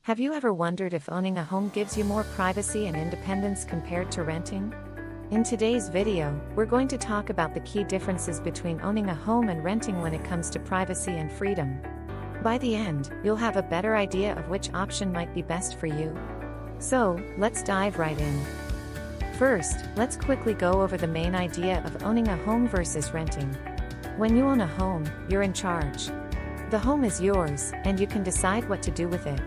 Have you ever wondered if owning a home gives you more privacy and independence compared to renting? In today's video, we're going to talk about the key differences between owning a home and renting when it comes to privacy and freedom. By the end, you'll have a better idea of which option might be best for you. So, let's dive right in. First, let's quickly go over the main idea of owning a home versus renting. When you own a home, you're in charge. The home is yours, and you can decide what to do with it.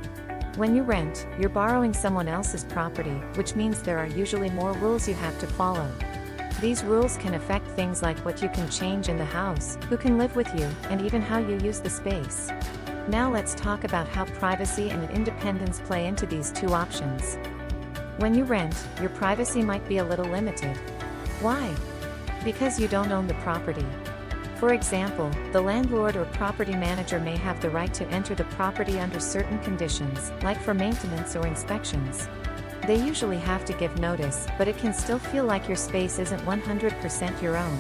When you rent, you're borrowing someone else's property, which means there are usually more rules you have to follow. These rules can affect things like what you can change in the house, who can live with you, and even how you use the space. Now let's talk about how privacy and independence play into these two options. When you rent, your privacy might be a little limited. Why? Because you don't own the property. For example, the landlord or property manager may have the right to enter the property under certain conditions, like for maintenance or inspections. They usually have to give notice, but it can still feel like your space isn't 100% your own.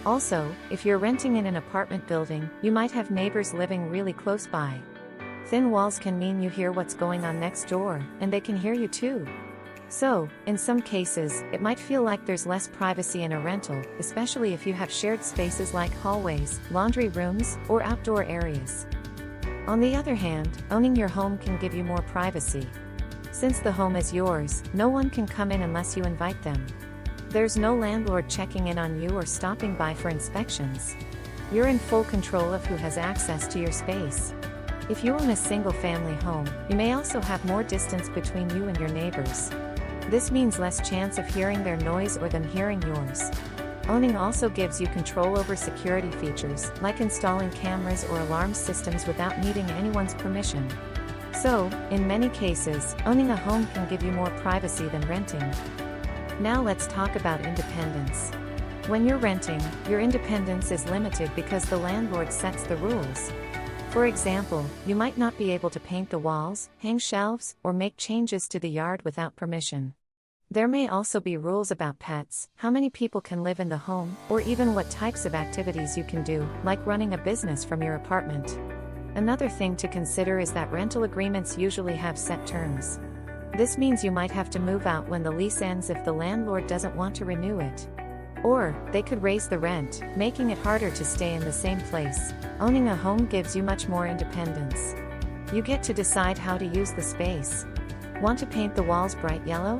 Also, if you're renting in an apartment building, you might have neighbors living really close by. Thin walls can mean you hear what's going on next door, and they can hear you too. So, in some cases, it might feel like there's less privacy in a rental, especially if you have shared spaces like hallways, laundry rooms, or outdoor areas. On the other hand, owning your home can give you more privacy. Since the home is yours, no one can come in unless you invite them. There's no landlord checking in on you or stopping by for inspections. You're in full control of who has access to your space. If you own a single-family home, you may also have more distance between you and your neighbors. This means less chance of hearing their noise or them hearing yours. Owning also gives you control over security features, like installing cameras or alarm systems without needing anyone's permission. So, in many cases, owning a home can give you more privacy than renting. Now let's talk about independence. When you're renting, your independence is limited because the landlord sets the rules. For example, you might not be able to paint the walls, hang shelves, or make changes to the yard without permission. There may also be rules about pets, how many people can live in the home, or even what types of activities you can do, like running a business from your apartment. Another thing to consider is that rental agreements usually have set terms. This means you might have to move out when the lease ends if the landlord doesn't want to renew it. Or, they could raise the rent, making it harder to stay in the same place. Owning a home gives you much more independence. You get to decide how to use the space. Want to paint the walls bright yellow?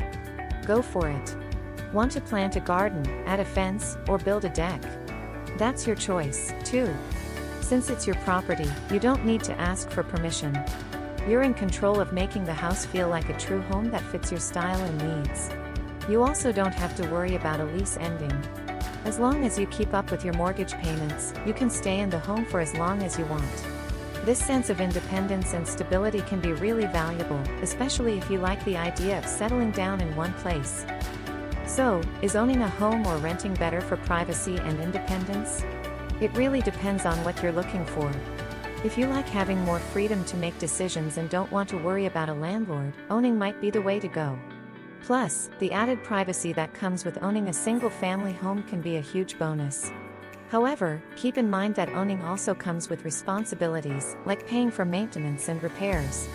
Go for it. Want to plant a garden, add a fence, or build a deck? That's your choice, too. Since it's your property, you don't need to ask for permission. You're in control of making the house feel like a true home that fits your style and needs. You also don't have to worry about a lease ending. As long as you keep up with your mortgage payments, you can stay in the home for as long as you want. This sense of independence and stability can be really valuable, especially if you like the idea of settling down in one place. So, is owning a home or renting better for privacy and independence? It really depends on what you're looking for. If you like having more freedom to make decisions and don't want to worry about a landlord, owning might be the way to go. Plus, the added privacy that comes with owning a single-family home can be a huge bonus. However, keep in mind that owning also comes with responsibilities, like paying for maintenance and repairs.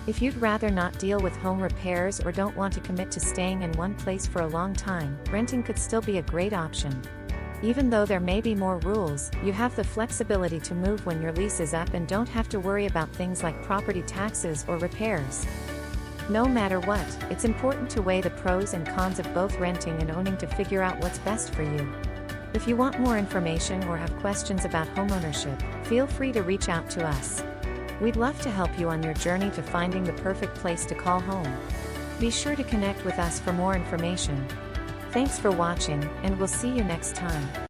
If you'd rather not deal with home repairs or don't want to commit to staying in one place for a long time, renting could still be a great option. Even though there may be more rules, you have the flexibility to move when your lease is up and don't have to worry about things like property taxes or repairs. No matter what, it's important to weigh the pros and cons of both renting and owning to figure out what's best for you. If you want more information or have questions about homeownership, feel free to reach out to us. We'd love to help you on your journey to finding the perfect place to call home. Be sure to connect with us for more information. Thanks for watching, and we'll see you next time.